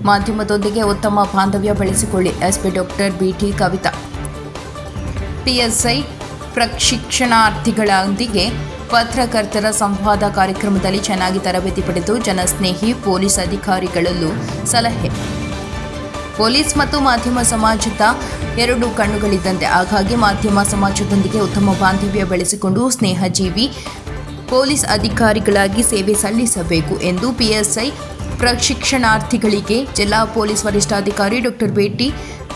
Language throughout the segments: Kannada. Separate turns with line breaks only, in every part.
ಮಾಧ್ಯಮದೊಂದಿಗೆ ಉತ್ತಮ ಬಾಂಧವ್ಯ ಬೆಳೆಸಿಕೊಳ್ಳಿ. SP doctor BT Kavita. PSI ಪ್ರಶಿಕ್ಷಣಾರ್ಥಿಗಳೊಂದಿಗೆ ಪತ್ರಕರ್ತರ ಸಂವಾದ ಕಾರ್ಯಕ್ರಮದಲ್ಲಿ ಚೆನ್ನಾಗಿ ತರಬೇತಿ ಪಡೆದು ಜನಸ್ನೇಹಿ ಪೊಲೀಸ್ ಅಧಿಕಾರಿಗಳಲ್ಲೂ ಸಲಹೆ. ಪೊಲೀಸ್ ಮತ್ತು ಮಾಧ್ಯಮ ಸಮಾಜದ ಎರಡು ಕಣ್ಣುಗಳಿದ್ದಂತೆ, ಹಾಗಾಗಿ ಮಾಧ್ಯಮ ಸಮಾಜದೊಂದಿಗೆ ಉತ್ತಮ ಬಾಂಧವ್ಯ ಬೆಳೆಸಿಕೊಂಡು ಸ್ನೇಹಜೀವಿ ಪೊಲೀಸ್ ಅಧಿಕಾರಿಗಳಾಗಿ ಸೇವೆ ಸಲ್ಲಿಸಬೇಕು ಎಂದು ಪಿಎಸ್ಐ ಪ್ರಶಿಕ್ಷಣಾರ್ಥಿಗಳಿಗೆ ಜಿಲ್ಲಾ ಪೊಲೀಸ್ ವರಿಷ್ಠಾಧಿಕಾರಿ ಡಾಕ್ಟರ್ ಬಿಟಿ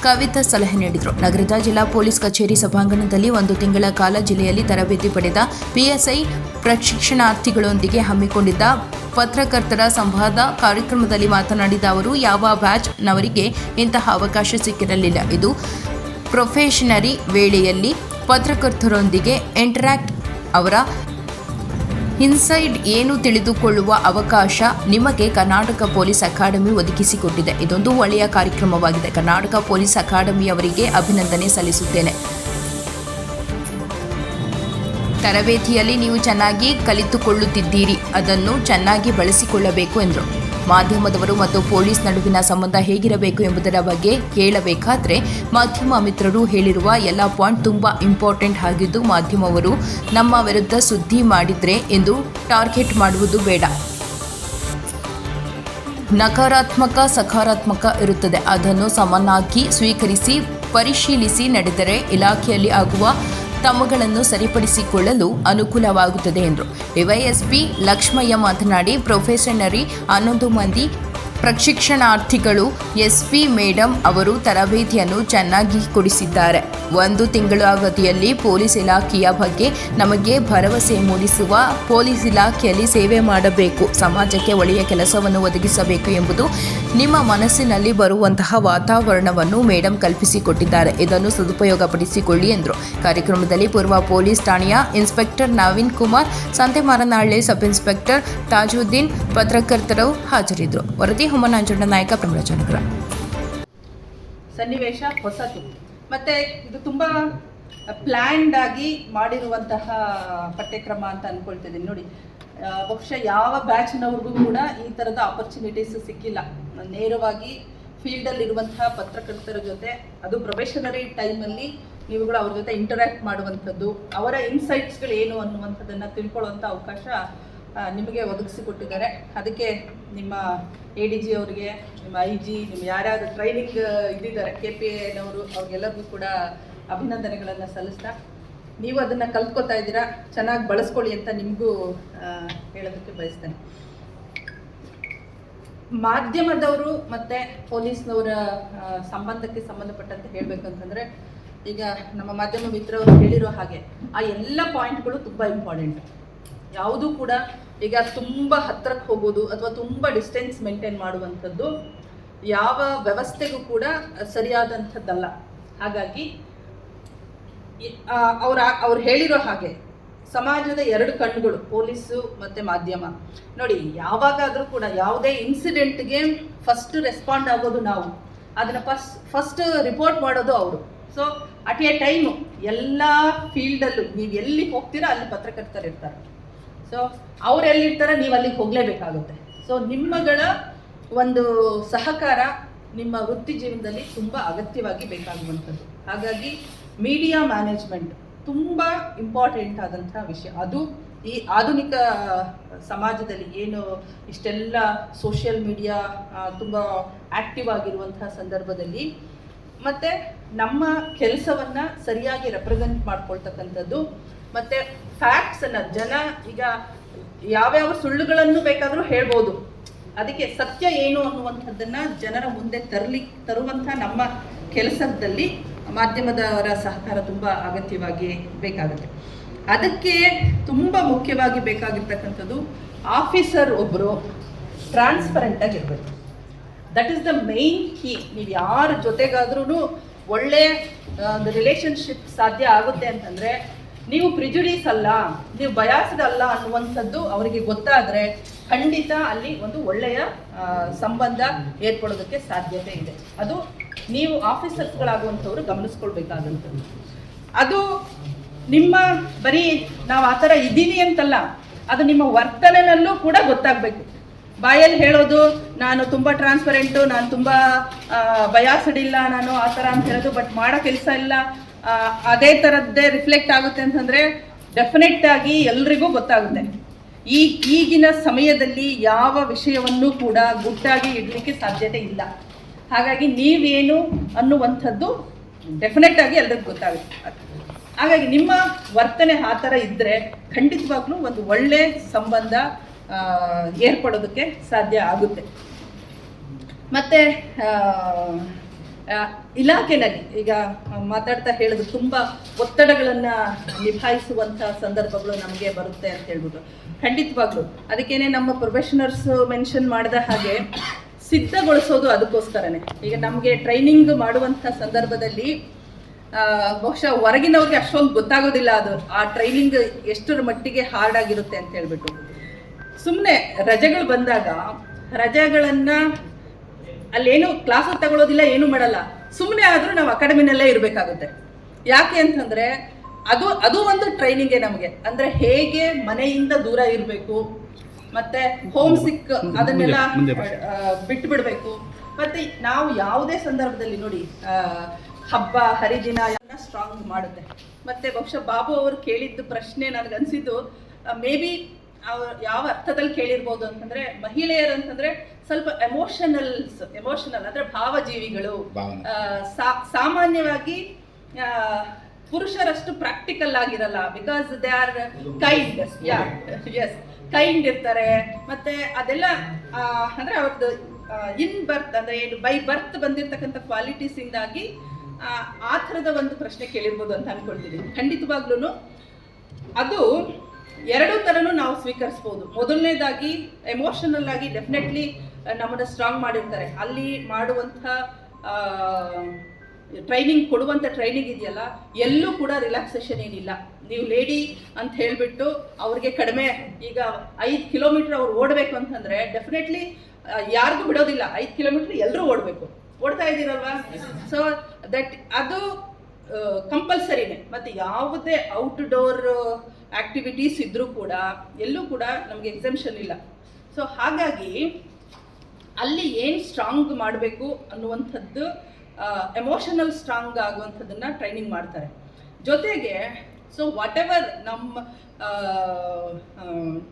ಕವಿತಾ ಸಲಹೆ ನೀಡಿದರು. ನಗರದ ಜಿಲ್ಲಾ ಪೊಲೀಸ್ ಕಚೇರಿ ಸಭಾಂಗಣದಲ್ಲಿ 1 ತಿಂಗಳ ಕಾಲ ಜಿಲ್ಲೆಯಲ್ಲಿ ತರಬೇತಿ ಪಡೆದ ಪಿಎಸ್ಐ ಪ್ರಶಿಕ್ಷಣಾರ್ಥಿಗಳೊಂದಿಗೆ ಹಮ್ಮಿಕೊಂಡಿದ್ದ ಪತ್ರಕರ್ತರ ಸಂವಾದ ಕಾರ್ಯಕ್ರಮದಲ್ಲಿ ಮಾತನಾಡಿದ ಅವರು, ಯಾವ ಬ್ಯಾಚ್ನವರಿಗೆ ಇಂತಹ ಅವಕಾಶ ಸಿಕ್ಕಿರಲಿಲ್ಲ. ಇದು ಪ್ರೊಫೆಷನರಿ ವೇಳೆಯಲ್ಲಿ ಪತ್ರಕರ್ತರೊಂದಿಗೆ ಇಂಟರಾಕ್ಟ್ ಅವರ ಇನ್ಸೈಡ್ ಏನು ತಿಳಿದುಕೊಳ್ಳುವ ಅವಕಾಶ ನಿಮಗೆ ಕರ್ನಾಟಕ ಪೊಲೀಸ್ ಅಕಾಡೆಮಿ ಒದಗಿಸಿಕೊಟ್ಟಿದೆ. ಇದೊಂದು ಒಳ್ಳೆಯ ಕಾರ್ಯಕ್ರಮವಾಗಿದೆ. ಕರ್ನಾಟಕ ಪೊಲೀಸ್ ಅಕಾಡೆಮಿಯವರಿಗೆ ಅಭಿನಂದನೆ ಸಲ್ಲಿಸುತ್ತೇನೆ. ತರಬೇತಿಯಲ್ಲಿ ನೀವು ಚೆನ್ನಾಗಿ ಕಲಿತುಕೊಳ್ಳುತ್ತಿದ್ದೀರಿ, ಅದನ್ನು ಚೆನ್ನಾಗಿ ಬಳಸಿಕೊಳ್ಳಬೇಕು ಎಂದರು. ಮಾಧ್ಯಮದವರು ಮತ್ತು ಪೊಲೀಸ್ ನಡುವಿನ ಸಂಬಂಧ ಹೇಗಿರಬೇಕು ಎಂಬುದರ ಬಗ್ಗೆ ಕೇಳಬೇಕಾದ್ರೆ ಮಾಧ್ಯಮ ಮಿತ್ರರು ಹೇಳಿರುವ ಎಲ್ಲ ಪಾಯಿಂಟ್ ತುಂಬ ಇಂಪಾರ್ಟೆಂಟ್ ಆಗಿದ್ದು, ಮಾಧ್ಯಮವರು ನಮ್ಮ ವಿರುದ್ಧ ಸುದ್ದಿ ಮಾಡಿದ್ರೆ ಎಂದು ಟಾರ್ಗೆಟ್ ಮಾಡುವುದು ಬೇಡ. ನಕಾರಾತ್ಮಕ ಸಕಾರಾತ್ಮಕ ಇರುತ್ತದೆ, ಅದನ್ನು ಸಮನಾಗಿ ಸ್ವೀಕರಿಸಿ ಪರಿಶೀಲಿಸಿ ನಡೆದರೆ ಇಲಾಖೆಯಲ್ಲಿ ಆಗುವ ತಮ್ಮಗಳನ್ನು ಸರಿಪಡಿಸಿಕೊಳ್ಳಲು ಅನುಕೂಲವಾಗುತ್ತದೆ ಎಂದರು. ಡಿವೈಎಸ್ಪಿ ಲಕ್ಷ್ಮಯ್ಯ ಮಾತನಾಡಿ, ಪ್ರೊಫೆಷನರಿ 11 ಮಂದಿ ಪ್ರಶಿಕ್ಷಣಾರ್ಥಿಗಳು ಎಸ್ಪಿ ಮೇಡಮ್ ಅವರು ತರಬೇತಿಯನ್ನು ಚೆನ್ನಾಗಿ ಕೊಡಿಸಿದ್ದಾರೆ. 1 ತಿಂಗಳ ಅವಧಿಯಲ್ಲಿ ಪೊಲೀಸ್ ಇಲಾಖೆಯ ಬಗ್ಗೆ ನಮಗೆ ಭರವಸೆ ಮೂಡಿಸುವ, ಪೊಲೀಸ್ ಇಲಾಖೆಯಲ್ಲಿ ಸೇವೆ ಮಾಡಬೇಕು, ಸಮಾಜಕ್ಕೆ ಒಳ್ಳೆಯ ಕೆಲಸವನ್ನು ಒದಗಿಸಬೇಕು ಎಂಬುದು ನಿಮ್ಮ ಮನಸ್ಸಿನಲ್ಲಿ ಬರುವಂತಹ ವಾತಾವರಣವನ್ನು ಮೇಡಮ್ ಕಲ್ಪಿಸಿಕೊಟ್ಟಿದ್ದಾರೆ. ಇದನ್ನು ಸದುಪಯೋಗಪಡಿಸಿಕೊಳ್ಳಿ ಎಂದರು. ಕಾರ್ಯಕ್ರಮದಲ್ಲಿ ಪೂರ್ವ ಪೊಲೀಸ್ ಠಾಣೆಯ inspector Naveen Kumar, Santemaranahalli sub inspector Tajuddin, ಪತ್ರಕರ್ತರು ಹಾಜರಿದ್ದರು. ವರದಿ ಹುಮ್ಮನಂಜಣ್ಣ ನಾಯಕ, ಪ್ರಮರಾಜನಗರ.
ಸನ್ನಿವೇಶ ಹೊಸತು, ಮತ್ತೆ ಇದು ತುಂಬಾ ಪ್ಲ್ಯಾನ್ಡ್ ಆಗಿ ಮಾಡಿರುವಂತಹ ಪಠ್ಯಕ್ರಮ ಅಂತ ಅನ್ಕೊಳ್ತಿದ್ದೀನಿ. ನೋಡಿ, ಬಹುಶಃ ಯಾವ ಬ್ಯಾಚ್ನವ್ರಿಗೂ ಕೂಡ ಈ ಥರದ ಆಪರ್ಚುನಿಟೀಸ್ ಸಿಕ್ಕಿಲ್ಲ. ನೇರವಾಗಿ ಫೀಲ್ಡಲ್ಲಿ ಇರುವಂತಹ ಪತ್ರಕರ್ತರ ಜೊತೆ, ಅದು ಪ್ರೊಫೆಷನರಿ ಟೈಮಲ್ಲಿ ನೀವುಗಳು ಅವ್ರ ಜೊತೆ ಇಂಟರಾಕ್ಟ್ ಮಾಡುವಂಥದ್ದು, ಅವರ ಇನ್ಸೈಟ್ಸ್ಗಳು ಏನು ಅನ್ನುವಂಥದ್ದನ್ನು ತಿಳ್ಕೊಳ್ಳುವಂಥ ಅವಕಾಶ ನಿಮಗೆ ಒದಗಿಸಿಕೊಟ್ಟಿದ್ದಾರೆ. ಅದಕ್ಕೆ ನಿಮ್ಮ ADG ಅವರಿಗೆ, ನಿಮ್ಮ IG, ನಿಮ್ಮ ಯಾರ್ಯಾರು ಟ್ರೈನಿಂಗ್ ಇದ್ದಿದ್ದಾರೆ KPAನವರು, ಅವ್ರಿಗೆಲ್ಲರಿಗೂ ಕೂಡ ಅಭಿನಂದನೆಗಳನ್ನು ಸಲ್ಲಿಸ್ತಾ, ನೀವು ಅದನ್ನು ಕಲ್ತ್ಕೊತಾ ಇದ್ದೀರಾ, ಚೆನ್ನಾಗಿ ಬಳಸ್ಕೊಳ್ಳಿ ಅಂತ ನಿಮಗೂ ಹೇಳೋದಕ್ಕೆ ಬಯಸ್ತೇನೆ. ಮಾಧ್ಯಮದವರು ಮತ್ತು ಪೊಲೀಸ್ನವರ ಸಂಬಂಧಕ್ಕೆ ಸಂಬಂಧಪಟ್ಟಂತೆ ಹೇಳಬೇಕಂತಂದರೆ, ಈಗ ನಮ್ಮ ಮಾಧ್ಯಮ ಮಿತ್ರರು ಹೇಳಿರೋ ಹಾಗೆ ಆ ಎಲ್ಲ ಪಾಯಿಂಟ್ಗಳು ತುಂಬ ಇಂಪಾರ್ಟೆಂಟ್. ಯಾವುದೂ ಕೂಡ ಈಗ ತುಂಬ ಹತ್ತಿರಕ್ಕೆ ಹೋಗೋದು ಅಥವಾ ತುಂಬ ಡಿಸ್ಟೆನ್ಸ್ ಮೇಂಟೈನ್ ಮಾಡುವಂಥದ್ದು ಯಾವ ವ್ಯವಸ್ಥೆಗೂ ಕೂಡ ಸರಿಯಾದಂಥದ್ದಲ್ಲ. ಹಾಗಾಗಿ ಅವ್ರು ಹೇಳಿರೋ ಹಾಗೆ ಸಮಾಜದ 2 ಕಣ್ಣುಗಳು, ಪೊಲೀಸು ಮತ್ತು ಮಾಧ್ಯಮ. ನೋಡಿ, ಯಾವಾಗಾದರೂ ಕೂಡ ಯಾವುದೇ ಇನ್ಸಿಡೆಂಟ್ಗೆ ಫಸ್ಟ್ ರೆಸ್ಪಾಂಡ್ ಆಗೋದು ನಾವು, ಅದನ್ನು ಫಸ್ಟ್ ರಿಪೋರ್ಟ್ ಮಾಡೋದು ಅವರು. ಸೊ ಅಟ್ ಎ ಟೈಮು ಎಲ್ಲ ಫೀಲ್ಡಲ್ಲೂ ನೀವು ಎಲ್ಲಿ ಹೋಗ್ತೀರಾ ಅಲ್ಲಿ ಪತ್ರಕರ್ತರು ಇರ್ತಾರೆ. ಸೊ ಅವ್ರು ಎಲ್ಲಿರ್ತಾರೆ, ನೀವು ಅಲ್ಲಿಗೆ ಹೋಗಲೇಬೇಕಾಗುತ್ತೆ. ಸೊ ನಿಮ್ಮಗಳ ಒಂದು ಸಹಕಾರ ನಿಮ್ಮ ವೃತ್ತಿ ಜೀವನದಲ್ಲಿ ತುಂಬ ಅಗತ್ಯವಾಗಿ ಬೇಕಾಗುವಂಥದ್ದು. ಹಾಗಾಗಿ ಮೀಡಿಯಾ ಮ್ಯಾನೇಜ್ಮೆಂಟ್ ತುಂಬ ಇಂಪಾರ್ಟೆಂಟ್ ಆದಂಥ ವಿಷಯ. ಅದು ಈ ಆಧುನಿಕ ಸಮಾಜದಲ್ಲಿ ಏನು ಇಷ್ಟೆಲ್ಲ ಸೋಷಿಯಲ್ ಮೀಡಿಯಾ ತುಂಬ ಆ್ಯಕ್ಟಿವ್ ಆಗಿರುವಂಥ ಸಂದರ್ಭದಲ್ಲಿ ಮತ್ತು ನಮ್ಮ ಕೆಲಸವನ್ನು ಸರಿಯಾಗಿ ರೆಪ್ರೆಸೆಂಟ್ ಮಾಡ್ಕೊಳ್ತಕ್ಕಂಥದ್ದು, ಮತ್ತು ಫ್ಯಾಕ್ಟ್ಸನ್ನು ಜನ ಈಗ ಯಾವ್ಯಾವ ಸುಳ್ಳುಗಳನ್ನು ಬೇಕಾದರೂ ಹೇಳ್ಬೋದು, ಅದಕ್ಕೆ ಸತ್ಯ ಏನು ಅನ್ನುವಂಥದ್ದನ್ನು ಜನರ ಮುಂದೆ ತರುವಂಥ ನಮ್ಮ ಕೆಲಸದಲ್ಲಿ ಮಾಧ್ಯಮದವರ ಸಹಕಾರ ತುಂಬ ಅಗತ್ಯವಾಗಿ ಬೇಕಾಗುತ್ತೆ. ಅದಕ್ಕೆ ತುಂಬ ಮುಖ್ಯವಾಗಿ ಬೇಕಾಗಿರ್ತಕ್ಕಂಥದ್ದು ಆಫೀಸರ್ ಒಬ್ಬರು ಟ್ರಾನ್ಸ್ಪರೆಂಟ್ ಆಗಿರಬೇಕು. That is the main key. ನೀವು ಯಾರ ಜೊತೆಗಾದ್ರೂ ಒಳ್ಳೆಯ ಒಂದು ರಿಲೇಷನ್ಶಿಪ್ ಸಾಧ್ಯ ಆಗುತ್ತೆ ಅಂತಂದರೆ, ನೀವು ಪ್ರಿಜುಡೀಸ್ ಅಲ್ಲ, ನೀವು ಬಯಾಸ್ಡ್ ಅಲ್ಲ ಅನ್ನುವಂಥದ್ದು ಅವರಿಗೆ ಗೊತ್ತಾದರೆ ಖಂಡಿತ ಅಲ್ಲಿ ಒಂದು ಒಳ್ಳೆಯ ಸಂಬಂಧ ಏರ್ಪಡೋದಕ್ಕೆ ಸಾಧ್ಯತೆ ಇದೆ. ಅದು ನೀವು ಆಫೀಸರ್ಸ್ಗಳಾಗುವಂಥವ್ರು ಗಮನಿಸ್ಕೊಳ್ಬೇಕಾದಂಥದ್ದು. ಅದು ನಿಮ್ಮ ಬರೀ ನಾವು ಆ ಥರ ಇದ್ದೀನಿ ಅಂತಲ್ಲ, ಅದು ನಿಮ್ಮ ವರ್ತನೆಯಲ್ಲೂ ಕೂಡ ಗೊತ್ತಾಗಬೇಕು. ಬಾಯಲ್ಲಿ ಹೇಳೋದು ನಾನು ತುಂಬ ಟ್ರಾನ್ಸ್ಪರೆಂಟು, ನಾನು ತುಂಬ ಬಯಾಸ್ಡ್ ಇಲ್ಲ, ನಾನು ಆ ಥರ ಅಂತ ಹೇಳೋದು, ಬಟ್ ಮಾಡೋ ಕೆಲಸ ಎಲ್ಲ ಅದೇ ಥರದ್ದೇ ರಿಫ್ಲೆಕ್ಟ್ ಆಗುತ್ತೆ ಅಂತಂದರೆ ಡೆಫಿನೆಟ್ ಆಗಿ ಎಲ್ರಿಗೂ ಗೊತ್ತಾಗುತ್ತೆ. ಈಗಿನ ಸಮಯದಲ್ಲಿ ಯಾವ ವಿಷಯವನ್ನು ಕೂಡ ಗುಟ್ಟಾಗಿ ಇಡಲಿಕ್ಕೆ ಸಾಧ್ಯತೆ ಇಲ್ಲ. ಹಾಗಾಗಿ ನೀವೇನು ಅನ್ನುವಂಥದ್ದು ಡೆಫಿನೆಟ್ ಆಗಿ ಎಲ್ರಿಗೂ ಗೊತ್ತಾಗುತ್ತೆ. ಹಾಗಾಗಿ ನಿಮ್ಮ ವರ್ತನೆ ಆ ಥರ ಇದ್ದರೆ ಖಂಡಿತವಾಗ್ಲೂ ಒಂದು ಒಳ್ಳೆ ಸಂಬಂಧ ಏರ್ಪಡೋದಕ್ಕೆ ಸಾಧ್ಯ ಆಗುತ್ತೆ. ಮತ್ತು ಇಲಾಖೆಯಲ್ಲಿ ಈಗ ಮಾತಾಡ್ತಾ ಹೇಳಿದ್ರು ತುಂಬ ಒತ್ತಡಗಳನ್ನು ನಿಭಾಯಿಸುವಂಥ ಸಂದರ್ಭಗಳು ನಮಗೆ ಬರುತ್ತೆ ಅಂತ ಹೇಳ್ಬಿಟ್ಟು ಖಂಡಿತವಾಗ್ಲೂ ಅದಕ್ಕೇನೆ ನಮ್ಮ ಪ್ರೊಫೆಷನಲ್ಸ್ ಮೆನ್ಷನ್ ಮಾಡಿದ ಹಾಗೆ ಸಿದ್ಧಗೊಳಿಸೋದು ಅದಕ್ಕೋಸ್ಕರನೇ. ಈಗ ನಮಗೆ ಟ್ರೈನಿಂಗ್ ಮಾಡುವಂಥ ಸಂದರ್ಭದಲ್ಲಿ ಬಹುಶಃ ಹೊರಗಿನವ್ರಿಗೆ ಅಷ್ಟೊಂದು ಗೊತ್ತಾಗೋದಿಲ್ಲ ಅದು ಆ ಟ್ರೈನಿಂಗ್ ಎಷ್ಟರ ಮಟ್ಟಿಗೆ ಹಾರ್ಡ್ ಆಗಿರುತ್ತೆ ಅಂತ ಹೇಳ್ಬಿಟ್ಟು. ಸುಮ್ಮನೆ ರಜೆಗಳು ಬಂದಾಗ ರಜೆಗಳನ್ನು ಅಲ್ಲೇನು ಕ್ಲಾಸ್ ತಗೊಳ್ಳೋದಿಲ್ಲ, ಏನು ಮಾಡಲ್ಲ, ಸುಮ್ಮನೆ ಆದರೂ ನಾವು ಅಕಾಡೆಮಿನಲ್ಲೇ ಇರಬೇಕಾಗುತ್ತೆ. ಯಾಕೆ ಅಂತಂದರೆ ಅದು ಒಂದು ಟ್ರೈನಿಂಗೇ ನಮಗೆ. ಅಂದರೆ ಹೇಗೆ ಮನೆಯಿಂದ ದೂರ ಇರಬೇಕು, ಮತ್ತು ಹೋಮ್ ಸಿಕ್ ಅದನ್ನೆಲ್ಲ ಬಿಟ್ಟು ಬಿಡಬೇಕು. ಮತ್ತು ನಾವು ಯಾವುದೇ ಸಂದರ್ಭದಲ್ಲಿ ನೋಡಿ ಹಬ್ಬ ಹರಿದಿನ ಎಲ್ಲ ಸ್ಟ್ರಾಂಗ್ ಮಾಡುತ್ತೆ. ಮತ್ತು ಬಹುಶಃ ಬಾಬು ಅವರು ಕೇಳಿದ್ದು ಪ್ರಶ್ನೆ ನನಗನ್ಸಿದ್ದು ಮೇ ಬಿ ಅವ್ರು ಯಾವ ಅರ್ಥದಲ್ಲಿ ಕೇಳಿರ್ಬೋದು ಅಂತಂದರೆ, ಮಹಿಳೆಯರು ಅಂತಂದರೆ ಸ್ವಲ್ಪ ಎಮೋಷನಲ್ ಅಂದರೆ ಭಾವಜೀವಿಗಳು, ಸಾಮಾನ್ಯವಾಗಿ ಪುರುಷರಷ್ಟು ಪ್ರಾಕ್ಟಿಕಲ್ ಆಗಿರಲ್ಲ. Because they are kind, kind ಇರ್ತಾರೆ. ಮತ್ತು ಅದೆಲ್ಲ ಅಂದರೆ ಅವ್ರದ್ದು ಇನ್ ಬರ್ತ್ ಅಂದರೆ ಏನು ಬೈ ಬರ್ತ್ ಬಂದಿರತಕ್ಕಂಥ ಕ್ವಾಲಿಟೀಸಿಂದಾಗಿ ಆ ಥರದ ಒಂದು ಪ್ರಶ್ನೆ ಕೇಳಿರ್ಬೋದು ಅಂತ ಅಂದ್ಕೊಳ್ತೀನಿ. ಖಂಡಿತವಾಗ್ಲೂ ಅದು ಎರಡೂ ಥರನೂ ನಾವು ಸ್ವೀಕರಿಸ್ಬೋದು. ಮೊದಲನೇದಾಗಿ ಎಮೋಷನಲ್ ಆಗಿ ಡೆಫಿನೆಟ್ಲಿ ನಮ್ಮನ್ನು ಸ್ಟ್ರಾಂಗ್ ಮಾಡಿರ್ತಾರೆ. ಅಲ್ಲಿ ಮಾಡುವಂಥ ಟ್ರೈನಿಂಗ್ ಕೊಡುವಂಥ ಟ್ರೈನಿಂಗ್ ಇದೆಯಲ್ಲ, ಎಲ್ಲೂ ಕೂಡ ರಿಲ್ಯಾಕ್ಸೇಷನ್ ಏನಿಲ್ಲ. ನೀವು ಲೇಡಿ ಅಂತ ಹೇಳಿಬಿಟ್ಟು ಅವ್ರಿಗೆ ಕಡಿಮೆ ಈಗ 5 ಕಿಲೋಮೀಟ್ರ್ ಅವ್ರು ಓಡಬೇಕು ಅಂತಂದರೆ ಡೆಫಿನೆಟ್ಲಿ ಯಾರಿಗೂ ಬಿಡೋದಿಲ್ಲ. 5 ಕಿಲೋಮೀಟ್ರ್ ಎಲ್ಲರೂ ಓಡ್ತಾ ಇದ್ದೀರಲ್ವಾ. ಸೊ ದಟ್ ಅದು ಕಂಪಲ್ಸರಿನೇ. ಮತ್ತು ಯಾವುದೇ ಔಟ್ಡೋರ್ ಆ್ಯಕ್ಟಿವಿಟೀಸ್ ಇದ್ದರೂ ಕೂಡ ಎಲ್ಲೂ ಕೂಡ ನಮಗೆ ಎಕ್ಸೆಂಪ್ಷನ್ ಇಲ್ಲ. ಸೊ ಹಾಗಾಗಿ ಅಲ್ಲಿ ಏನು ಸ್ಟ್ರಾಂಗ್ ಮಾಡಬೇಕು ಅನ್ನುವಂಥದ್ದು ಎಮೋಷನಲ್ ಸ್ಟ್ರಾಂಗ್ ಆಗುವಂಥದ್ದನ್ನು ಟ್ರೈನಿಂಗ್ ಮಾಡ್ತಾರೆ. ಜೊತೆಗೆ ಸೊ ವಾಟ್ ಎವರ್ ನಮ್ಮ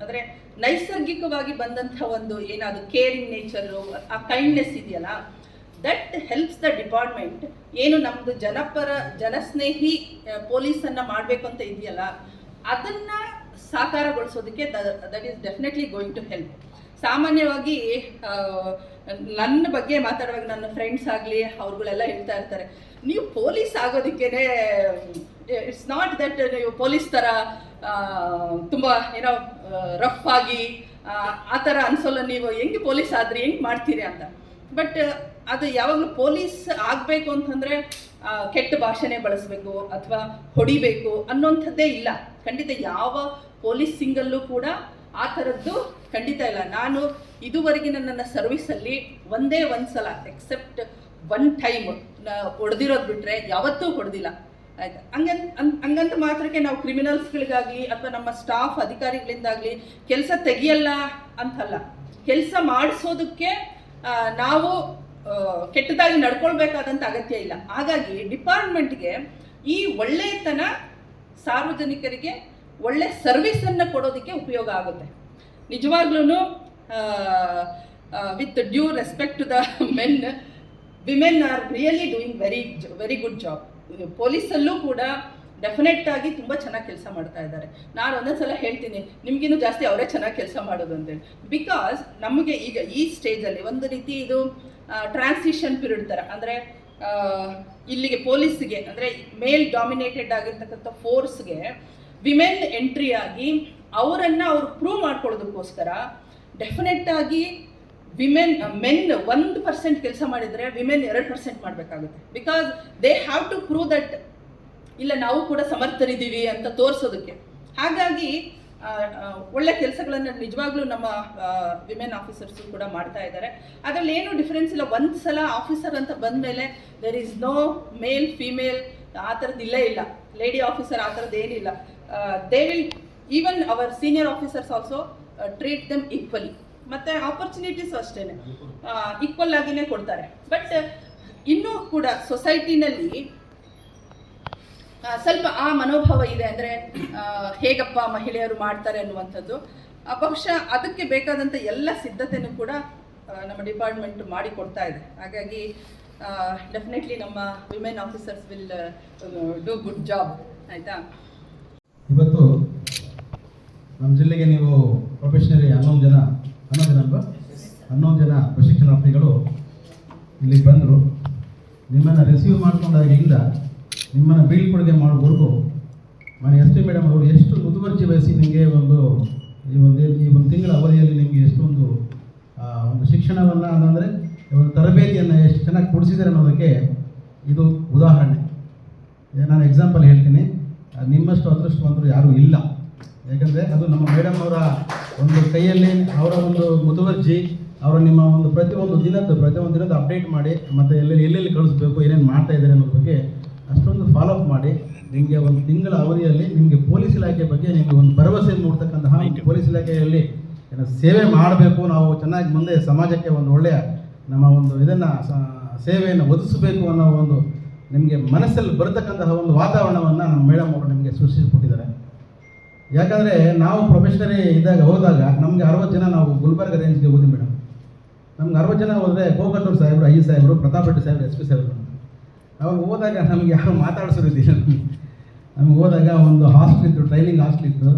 ಅಂದರೆ ನೈಸರ್ಗಿಕವಾಗಿ ಬಂದಂಥ ಒಂದು ಏನಾದರೂ ಕೇರಿಂಗ್ ನೇಚರು, ಆ ಕೈಂಡ್ನೆಸ್ ಇದೆಯಲ್ಲ, ದಟ್ ಹೆಲ್ಪ್ಸ್ ದ ಡಿಪಾರ್ಟ್ಮೆಂಟ್. ಏನು ನಮ್ಮದು ಜನಸ್ನೇಹಿ ಪೊಲೀಸನ್ನು ಮಾಡಬೇಕು ಅಂತ ಇದೆಯಲ್ಲ, ಅದನ್ನು ಸಾಕಾರಗೊಳಿಸೋದಕ್ಕೆ that is definitely going to help. ಸಾಮಾನ್ಯವಾಗಿ ನನ್ನ ಬಗ್ಗೆ ಮಾತಾಡುವಾಗ ನನ್ನ ಫ್ರೆಂಡ್ಸ್ ಆಗಲಿ ಅವ್ರುಗಳೆಲ್ಲ ಹೇಳ್ತಾ ಇರ್ತಾರೆ, ನೀವು ಪೊಲೀಸ್ ಆಗೋದಕ್ಕೇ ಇಟ್ಸ್ ನಾಟ್ ದಟ್ ನೀವು ಪೊಲೀಸ್ ಥರ ತುಂಬ ಏನೋ ರಫ್ ಆಗಿ ಆ ಥರ ಅನ್ಸೋಲ್ಲ, ನೀವು ಹೆಂಗೆ ಪೊಲೀಸ್ ಆದ್ರಿ, ಹೆಂಗೆ ಮಾಡ್ತೀರಿ ಅಂತ. ಬಟ್ ಅದು ಯಾವಾಗಲೂ ಪೊಲೀಸ್ ಆಗಬೇಕು ಅಂತಂದರೆ ಕೆಟ್ಟ ಭಾಷೆನೇ ಬಳಸಬೇಕು ಅಥವಾ ಹೊಡಿಬೇಕು ಅನ್ನೋಂಥದ್ದೇ ಇಲ್ಲ. ಖಂಡಿತ ಯಾವ ಪೊಲೀಸ್ ಸಿಂಗಲ್ಲೂ ಕೂಡ ಆ ಥರದ್ದು ಖಂಡಿತ ಇಲ್ಲ. ನಾನು ಇದುವರೆಗಿನ ನನ್ನ ಸರ್ವಿಸಲ್ಲಿ ಒಂದೇ ಒಂದು ಸಲ ಎಕ್ಸೆಪ್ಟ್ ಒನ್ ಟೈಮ್ ಹೊಡೆದಿರೋದು ಬಿಟ್ಟರೆ ಯಾವತ್ತೂ ಹೊಡೆದಿಲ್ಲ. ಆಯ್ತು, ಹಂಗಂತ ಮಾತ್ರಕ್ಕೆ ನಾವು ಕ್ರಿಮಿನಲ್ಸ್ಗಳಿಗಾಗಲಿ ಅಥವಾ ನಮ್ಮ ಸ್ಟಾಫ್ ಅಧಿಕಾರಿಗಳಿಂದಾಗಲಿ ಕೆಲಸ ತೆಗಿಯಲ್ಲ ಅಂತಲ್ಲ. ಕೆಲಸ ಮಾಡಿಸೋದಕ್ಕೆ ನಾವು ಕೆಟ್ಟದಾಗಿ ನಡ್ಕೊಳ್ಬೇಕಾದಂಥ ಅಗತ್ಯ ಇಲ್ಲ. ಹಾಗಾಗಿ ಡಿಪಾರ್ಟ್ಮೆಂಟ್ಗೆ ಈ ಒಳ್ಳೆಯತನ ಸಾರ್ವಜನಿಕರಿಗೆ ಒಳ್ಳೆ ಸರ್ವಿಸನ್ನು ಕೊಡೋದಕ್ಕೆ ಉಪಯೋಗ ಆಗುತ್ತೆ. ನಿಜವಾಗ್ಲೂ with due respect to the men, women are really doing very good job. ಪೊಲೀಸಲ್ಲೂ ಕೂಡ ಡೆಫಿನೆಟ್ ಆಗಿ ತುಂಬ ಚೆನ್ನಾಗಿ ಕೆಲಸ ಮಾಡ್ತಾ ಇದ್ದಾರೆ. ನಾನು ಒಂದೊಂದ್ಸಲ ಹೇಳ್ತೀನಿ, ನಿಮಗಿನ್ನೂ ಜಾಸ್ತಿ ಅವರೇ ಚೆನ್ನಾಗಿ ಕೆಲಸ ಮಾಡೋದು ಅಂತೇಳಿ. ಬಿಕಾಸ್ ನಮಗೆ ಈಗ ಈ ಸ್ಟೇಜಲ್ಲಿ ಒಂದು ರೀತಿ ಇದು ಟ್ರಾನ್ಸಿಷನ್ ಪೀರಿಯಡ್ ಥರ. ಅಂದರೆ ಇಲ್ಲಿಗೆ ಪೊಲೀಸ್ಗೆ ಅಂದರೆ ಮೇಲ್ ಡಾಮಿನೇಟೆಡ್ ಆಗಿರ್ತಕ್ಕಂಥ ಫೋರ್ಸ್ಗೆ ವಿಮೆನ್ ಎಂಟ್ರಿ ಆಗಿ ಅವರನ್ನು ಅವರು ಪ್ರೂವ್ ಮಾಡ್ಕೊಳ್ಳೋದಕ್ಕೋಸ್ಕರ ಡೆಫಿನೆಟ್ ಆಗಿ ಮೆನ್ 1% ಕೆಲಸ ಮಾಡಿದರೆ ವಿಮೆನ್ 2% ಮಾಡಬೇಕಾಗುತ್ತೆ. Because they have to prove that ಇಲ್ಲ ನಾವು ಕೂಡ ಸಮರ್ಥರಿದ್ದೀವಿ ಅಂತ ತೋರಿಸೋದಕ್ಕೆ. ಹಾಗಾಗಿ ಒಳ್ಳೆ ಕೆಲಸಗಳನ್ನು ನಿಜವಾಗ್ಲೂ ನಮ್ಮ ವಿಮೆನ್ ಆಫೀಸರ್ಸು ಕೂಡ ಮಾಡ್ತಾ ಇದ್ದಾರೆ. ಅದರಲ್ಲಿ ಏನೂ ಡಿಫ್ರೆನ್ಸ್ ಇಲ್ಲ. ಒಂದು ಸಲ ಆಫೀಸರ್ ಅಂತ ಬಂದ ಮೇಲೆ there is no male female ಆ ಥರದ್ದು ಇಲ್ಲೇ ಇಲ್ಲ. ಲೇಡಿ ಆಫೀಸರ್ ಆ ಥರದ್ದು ಏನಿಲ್ಲ. They will even our senior officers also treat them equally. ಮತ್ತು ಆಪರ್ಚುನಿಟೀಸು ಅಷ್ಟೇ ಈಕ್ವಲ್ ಆಗಿನೇ ಕೊಡ್ತಾರೆ. ಬಟ್ ಇನ್ನೂ ಕೂಡ ಸೊಸೈಟಿನಲ್ಲಿ ಸ್ವಲ್ಪ ಆ ಮನೋಭಾವ ಇದೆ. ಅಂದರೆ ಹೇಗಪ್ಪ ಮಹಿಳೆಯರು ಮಾಡ್ತಾರೆ ಅನ್ನುವಂಥದ್ದು. ಬಹುಶಃ ಅದಕ್ಕೆ ಬೇಕಾದಂಥ ಎಲ್ಲ ಸಿದ್ಧತೆಯೂ ಕೂಡ ನಮ್ಮ ಡಿಪಾರ್ಟ್ಮೆಂಟ್ ಮಾಡಿ ಕೊಡ್ತಾ ಇದೆ. ಹಾಗಾಗಿ ಡೆಫಿನೆಟ್ಲಿ ನಮ್ಮ women officers will do good job. ಆಯಿತಾ?
ಇವತ್ತು ನಮ್ಮ ಜಿಲ್ಲೆಗೆ ನೀವು ಪ್ರೊಫೆಷನರಿ 11 ಜನ ಪ್ರಶಿಕ್ಷಣಾರ್ಥಿಗಳು ಇಲ್ಲಿ ಬಂದರು. ನಿಮ್ಮನ್ನು ರಿಸೀವ್ ಮಾಡ್ಕೊಂಡಾಗಿಂದ ನಿಮ್ಮನ್ನು ಬೀಳ್ಕೊಡುಗೆ ಮಾಡೋವರೆಗೂ ಮನೆ ಎಸ್ ಟಿ ಮೇಡಮ್ ಅವರು ಎಷ್ಟು ಮುತುವರ್ಜಿ ವಹಿಸಿ ನಿಮಗೆ ಈ ಒಂದು ತಿಂಗಳ ಅವಧಿಯಲ್ಲಿ ನಿಮಗೆ ಎಷ್ಟೊಂದು ಒಂದು ಶಿಕ್ಷಣವನ್ನು ಅಂದರೆ ಒಂದು ತರಬೇತಿಯನ್ನು ಎಷ್ಟು ಚೆನ್ನಾಗಿ ಕೊಡಿಸಿದ್ದಾರೆ ಅನ್ನೋದಕ್ಕೆ ಇದು ಉದಾಹರಣೆ. ನಾನು ಎಕ್ಸಾಂಪಲ್ ಹೇಳ್ತೀನಿ, ನಿಮ್ಮಷ್ಟು ಅದೃಷ್ಟವಂತರು ಯಾರೂ ಇಲ್ಲ. ಯಾಕಂದರೆ ಅದು ನಮ್ಮ ಮೇಡಮ್ ಅವರ ಒಂದು ಕೈಯಲ್ಲಿ ಅವರ ಒಂದು ಮುತುವರ್ಜಿ, ಅವರ ನಿಮ್ಮ ಒಂದು ಪ್ರತಿಯೊಂದು ದಿನದ ಅಪ್ಡೇಟ್ ಮಾಡಿ ಮತ್ತು ಎಲ್ಲೆಲ್ಲಿ ಕಳಿಸ್ಬೇಕು, ಏನೇನು ಮಾಡ್ತಾ ಇದ್ದಾರೆ ಅನ್ನೋದ್ರ ಬಗ್ಗೆ ಅಷ್ಟೊಂದು ಫಾಲೋಅಪ್ ಮಾಡಿ ನಿಮಗೆ ಒಂದು ತಿಂಗಳ ಅವಧಿಯಲ್ಲಿ ನಿಮಗೆ ಪೊಲೀಸ್ ಇಲಾಖೆ ಬಗ್ಗೆ ನಿಮಗೆ ಒಂದು ಭರವಸೆ ಮೂಡ್ತಕ್ಕಂತಹ ಪೊಲೀಸ್ ಇಲಾಖೆಯಲ್ಲಿ ಸೇವೆ ಮಾಡಬೇಕು, ನಾವು ಚೆನ್ನಾಗಿ ಮುಂದೆ ಸಮಾಜಕ್ಕೆ ಒಂದು ಒಳ್ಳೆಯ ನಮ್ಮ ಒಂದು ಇದನ್ನು ಸೇವೆಯನ್ನು ಒದಗಿಸಬೇಕು ಅನ್ನೋ ಒಂದು ನಿಮಗೆ ಮನಸ್ಸಲ್ಲಿ ಬರತಕ್ಕಂತಹ ಒಂದು ವಾತಾವರಣವನ್ನು ನಮ್ಮ ಮೇಡಮ್ ಅವರು ನಿಮಗೆ ಸೃಷ್ಟಿಸಿಕೊಟ್ಟಿದ್ದಾರೆ. ಯಾಕಂದರೆ ನಾವು ಪ್ರೊಫೆಷನರಿ ಹೋದಾಗ ನಮಗೆ 60 ಜನ ನಾವು ಗುಲ್ಬರ್ಗ ರೇಂಜ್ಗೆ ಹೋದ್ವಿ ಮೇಡಮ್. ನಮ್ಗೆ 60 ಜನ ಹೋದರೆ ಗೋಕರ್ಣೂರು ಸಾಹೇಬರು, ಐ ಸಾಹೇಬರು, ಪ್ರತಾಪ್ ರೆಡ್ಡಿ ಸಾಹೇಬರು, SP ಸಾಹೇಬರು. ಅವಾಗ ಹೋದಾಗ ನಮಗೆ ಯಾರು ಮಾತಾಡಿಸೋದಿಲ್ಲ. ನಮಗೆ ಹೋದಾಗ ಒಂದು ಹಾಸ್ಟೆಲ್ ಇತ್ತು, ಟ್ರೈನಿಂಗ್ ಹಾಸ್ಟೆಲ್ ಇತ್ತು.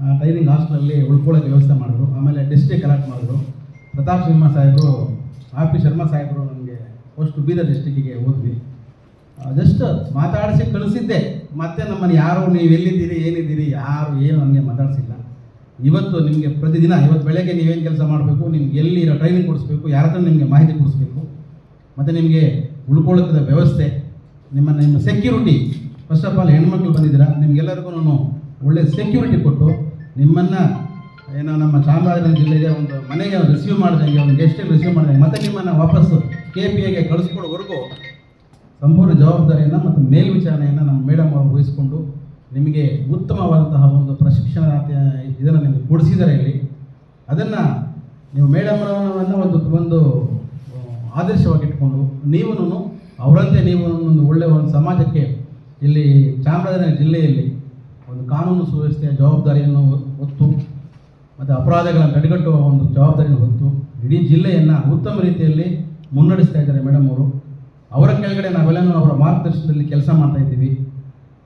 ಆ ಟ್ರೈನಿಂಗ್ ಹಾಸ್ಟೆಲಲ್ಲಿ ಉಳ್ಕೊಳ್ಳೋಕ್ಕೆ ವ್ಯವಸ್ಥೆ ಮಾಡಿದ್ರು. ಆಮೇಲೆ ಡಿಸ್ಟ್ರಿಕ್ಟ್ ಅಲಾಟ್ ಮಾಡಿದ್ರು. ಪ್ರತಾಪ್ ಸಿಂಹ ಸಾಹೇಬರು, RP ಶರ್ಮಾ ಸಾಹೇಬರು ನಮಗೆ ಫಸ್ಟ್ ಬೀದರ್ ಡಿಸ್ಟ್ರಿಕ್ಕಿಗೆ ಹೋದ್ವಿ. ಜಸ್ಟ್ ಮಾತಾಡಿಸಿ ಕಳಿಸಿದ್ದೆ. ಮತ್ತೆ ನಮ್ಮನ್ನು ಯಾರು ನೀವು ಎಲ್ಲಿದ್ದೀರಿ, ಏನಿದ್ದೀರಿ, ಯಾರು ಏನು ನಮಗೆ ಮಾತಾಡಿಸಿಲ್ಲ. ಇವತ್ತು ನಿಮಗೆ ಪ್ರತಿದಿನ ಇವತ್ತು ಬೆಳಗ್ಗೆ ನೀವೇನು ಕೆಲಸ ಮಾಡಬೇಕು, ನಿಮ್ಗೆ ಎಲ್ಲಿ ಟ್ರೈನಿಂಗ್ ಕೊಡಿಸ್ಬೇಕು, ಯಾರ ಹತ್ರ ನಿಮಗೆ ಮಾಹಿತಿ ಕೊಡಿಸ್ಬೇಕು, ಮತ್ತು ನಿಮಗೆ ಉಳ್ಕೊಳ್ಳೋದ ವ್ಯವಸ್ಥೆ, ನಿಮ್ಮ ಸೆಕ್ಯೂರಿಟಿ. ಫಸ್ಟ್ ಆಫ್ ಆಲ್ ಹೆಣ್ಮಕ್ಳು ಬಂದಿದ್ದೀರಾ, ನಿಮಗೆಲ್ಲರಿಗೂ ಒಳ್ಳೆ ಸೆಕ್ಯೂರಿಟಿ ಕೊಟ್ಟು ನಿಮ್ಮನ್ನು ಏನೋ ನಮ್ಮ ಚಾಮರಾಜನಗರ ಜಿಲ್ಲೆಗೆ ಒಂದು ಮನೆಗೆ ರಿಸೀವ್ ಮಾಡಿದಂಗೆ, ಒಂದು ಗೆಸ್ಟಿಗೆ ರಿಸೀವ್ ಮಾಡಿದಂಗೆ, ಮತ್ತು ನಿಮ್ಮನ್ನು ವಾಪಸ್ಸು KPAಗೆ ಕಳಿಸ್ಕೊಡೋವರೆಗೂ ಸಂಪೂರ್ಣ ಜವಾಬ್ದಾರಿಯನ್ನು ಮತ್ತು ಮೇಲ್ವಿಚಾರಣೆಯನ್ನು ನಮ್ಮ ಮೇಡಮ್ ಅವರು ವಹಿಸಿಕೊಂಡು ನಿಮಗೆ ಉತ್ತಮವಾದಂತಹ ಒಂದು ಪ್ರಶಿಕ್ಷಣ ಇದನ್ನು ನಿಮಗೆ ಕೊಡಿಸಿದ್ದಾರೆ ಇಲ್ಲಿ. ಅದನ್ನು ನೀವು ಮೇಡಮ್ ಅವರನ್ನು ಒಂದು ಆದರ್ಶವಾಗಿಟ್ಕೊಂಡು ನೀವು ಅವರಂತೆ ನೀವು ಒಂದು ಒಳ್ಳೆಯ ಒಂದು ಸಮಾಜಕ್ಕೆ ಇಲ್ಲಿ ಚಾಮರಾಜನಗರ ಜಿಲ್ಲೆಯಲ್ಲಿ ಒಂದು ಕಾನೂನು ಸುವ್ಯವಸ್ಥೆಯ ಜವಾಬ್ದಾರಿಯನ್ನು ಹೊತ್ತು ಮತ್ತು ಅಪರಾಧಗಳನ್ನು ತಡೆಗಟ್ಟುವ ಒಂದು ಜವಾಬ್ದಾರಿಯನ್ನು ಹೊತ್ತು ಇಡೀ ಜಿಲ್ಲೆಯನ್ನು ಉತ್ತಮ ರೀತಿಯಲ್ಲಿ ಮುನ್ನಡೆಸ್ತಾ ಇದ್ದಾರೆ ಮೇಡಮ್ ಅವರು. ಅವರ ಕೆಳಗಡೆ ನಾವೆಲ್ಲನೂ ಅವರ ಮಾರ್ಗದರ್ಶನದಲ್ಲಿ ಕೆಲಸ ಮಾಡ್ತಾ ಇದ್ದೀವಿ.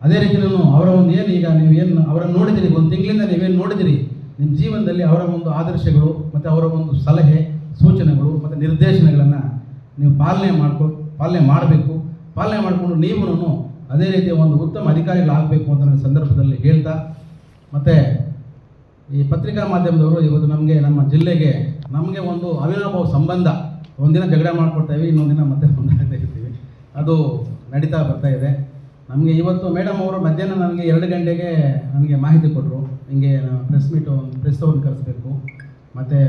ಅದೇ ರೀತಿಯೂ ಅವರ ಒಂದು ಈಗ ನೀವೇನು ಅವರನ್ನು ನೋಡಿದಿರಿ, ಒಂದು ತಿಂಗಳಿಂದ ನೀವೇನು ನೋಡಿದಿರಿ, ನಿಮ್ಮ ಜೀವನದಲ್ಲಿ ಅವರ ಒಂದು ಆದರ್ಶಗಳು ಮತ್ತು ಅವರ ಒಂದು ಸಲಹೆ ಸೂಚನೆಗಳು ಮತ್ತು ನಿರ್ದೇಶನಗಳನ್ನು ನೀವು ಪಾಲನೆ ಮಾಡಬೇಕು. ಪಾಲನೆ ಮಾಡಿಕೊಂಡು ನೀವು ಅದೇ ರೀತಿಯ ಒಂದು ಉತ್ತಮ ಅಧಿಕಾರಿಗಳಾಗಬೇಕು ಅಂತ ನನ್ನ ಸಂದರ್ಭದಲ್ಲಿ ಹೇಳ್ತಾ, ಮತ್ತು ಈ ಪತ್ರಿಕಾ ಮಾಧ್ಯಮದವರು ಇವತ್ತು ನಮ್ಮ ಜಿಲ್ಲೆಗೆ ನಮಗೆ ಒಂದು ಅವಿನಾಭಾವ ಸಂಬಂಧ. ಒಂದಿನ ಜಗಳ ಮಾಡ್ಕೊಡ್ತಾಯಿವಿ, ಇನ್ನೊಂದು ದಿನ ಮತ್ತೆ ಹೊಂದಾಗ್ತಾ ಇರ್ತೀವಿ. ಅದು ನಡೀತಾ ಬರ್ತಾ ಇದೆ. ನಮಗೆ ಇವತ್ತು ಮೇಡಮ್ ಅವರು ಮಧ್ಯಾಹ್ನ ನನಗೆ 2 ಗಂಟೆಗೆ ನನಗೆ ಮಾಹಿತಿ ಕೊಟ್ಟರು, ಹಿಂಗೆ ಪ್ರೆಸ್ ಅವ್ರನ್ನ ಕರೆಸಬೇಕು ಮತ್ತು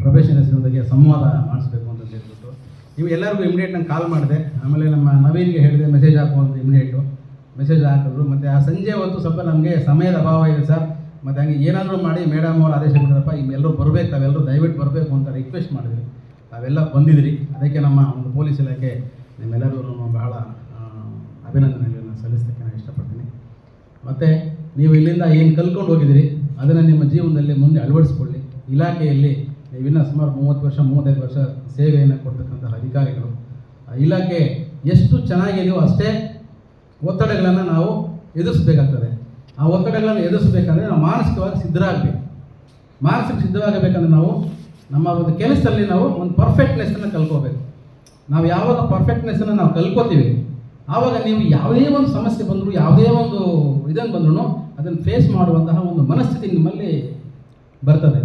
ಪ್ರೊಫೆಷನಲ್ಸ್ ಬಗ್ಗೆ ಸಂವಾದ ಮಾಡಿಸ್ಬೇಕು ಅಂತ ಹೇಳ್ಬಿಟ್ಟು. ಇವು ಎಲ್ಲರಿಗೂ ಇಮಿಡಿಯೇಟ್ ನಾನು ಕಾಲ್ ಮಾಡಿದೆ. ಆಮೇಲೆ ನಮ್ಮ ನವೀನ್ಗೆ ಹೇಳಿದೆ ಮೆಸೇಜ್ ಹಾಕು ಅಂತ. ಮೆಸೇಜ್ ಹಾಕಿದ್ರು. ಮತ್ತು ಆ ಸಂಜೆ ಹೊತ್ತು ಸ್ವಲ್ಪ ನಮಗೆ ಸಮಯದ ಅಭಾವ ಇದೆ ಸರ್, ಮತ್ತು ಹಂಗೆ ಏನಾದರೂ ಮಾಡಿ ಮೇಡಮ್ ಅವರು ಆದೇಶ ಕೊಟ್ಟಿರಪ್ಪ, ಇವೆಲ್ಲರೂ ಬರಬೇಕು, ತಾವೆಲ್ಲರೂ ದಯವಿಟ್ಟು ಬರಬೇಕು ಅಂತ ರಿಕ್ವೆಸ್ಟ್ ಮಾಡಿದ್ರಿ. ತಾವೆಲ್ಲ ಬಂದಿದ್ರಿ. ಅದಕ್ಕೆ ನಮ್ಮ ಒಂದು ಪೊಲೀಸ್ ಇಲಾಖೆ ನಿಮ್ಮೆಲ್ಲರೂ ಬಹಳ ಅಭಿನಂದನೆಗಳನ್ನು ಸಲ್ಲಿಸಲಿಕ್ಕೆ ನಾನು ಇಷ್ಟಪಡ್ತೀನಿ. ಮತ್ತು ನೀವು ಇಲ್ಲಿಂದ ಏನು ಕಲ್ತ್ಕೊಂಡು ಹೋಗಿದ್ದೀರಿ ಅದನ್ನು ನಿಮ್ಮ ಜೀವನದಲ್ಲಿ ಮುಂದೆ ಅಳವಡಿಸ್ಕೊಳ್ಳಿ. ಇಲಾಖೆಯಲ್ಲಿ ನೀವಿನ್ನೂ ಸುಮಾರು 35 ವರ್ಷ ಸೇವೆಯನ್ನು ಕೊಡ್ತಕ್ಕಂತಹ ಅಧಿಕಾರಿಗಳು. ಇಲಾಖೆ ಎಷ್ಟು ಚೆನ್ನಾಗಿದೆಯೋ ಅಷ್ಟೇ ಒತ್ತಡಗಳನ್ನು ನಾವು ಎದುರಿಸಬೇಕಾಗ್ತದೆ. ಆ ಒತ್ತಡಗಳನ್ನು ಎದುರಿಸಬೇಕಂದ್ರೆ ನಾವು ಮಾನಸಿಕವಾಗಿ ಸಿದ್ಧರಾಗಬೇಕು. ಸಿದ್ಧವಾಗಬೇಕಂದ್ರೆ ನಾವು ನಮ್ಮ ಒಂದು ಕೆಲಸದಲ್ಲಿ ನಾವು ಒಂದು ಪರ್ಫೆಕ್ಟ್ನೆಸ್ಸನ್ನು ಕಲ್ಕೋಬೇಕು. ನಾವು ಯಾವಾಗ ಪರ್ಫೆಕ್ಟ್ನೆಸ್ಸನ್ನು ನಾವು ಕಲ್ಕೋತೀವಿ, ಆವಾಗ ನೀವು ಯಾವುದೇ ಒಂದು ಸಮಸ್ಯೆ ಬಂದರೂ, ಯಾವುದೇ ಒಂದು ಇದನ್ನು ಬಂದರೂ ಅದನ್ನು ಫೇಸ್ ಮಾಡುವಂತಹ ಒಂದು ಮನಸ್ಥಿತಿ ನಿಮ್ಮಲ್ಲಿ ಬರ್ತದೆ.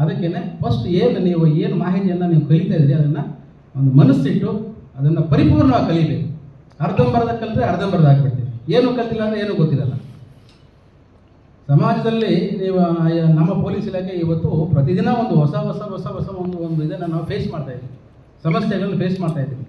ಅದಕ್ಕೇ ಫಸ್ಟ್ ನೀವು ಏನು ಮಾಹಿತಿಯನ್ನು ನೀವು ಕಲಿತಾ ಇದ್ದೀರಿ ಅದನ್ನು ಒಂದು ಮನಸ್ಸಿಟ್ಟು ಅದನ್ನು ಪರಿಪೂರ್ಣವಾಗಿ ಕಲಿಬೇಕು. ಅರ್ಧಂಬರ್ಧ ಕಲಿತ್ರೆ ಅರ್ಧಂಬರ್ಧ ಆಗಿಬಿಡ್ತೀವಿ. ಏನು ಕಲ್ತಿಲ್ಲ ಅಂದರೆ ಏನೂ ಗೊತ್ತಿರಲ್ಲ. ಸಮಾಜದಲ್ಲಿ ನೀವು ನಮ್ಮ ಪೊಲೀಸ್ ಇಲಾಖೆ ಇವತ್ತು ಪ್ರತಿದಿನ ಒಂದು ಹೊಸ ಒಂದು ಇದನ್ನು ನಾವು ಫೇಸ್ ಮಾಡ್ತಾಯಿದ್ದೀವಿ, ಸಮಸ್ಯೆಗಳನ್ನು ಫೇಸ್ ಮಾಡ್ತಾಯಿದ್ದೀವಿ.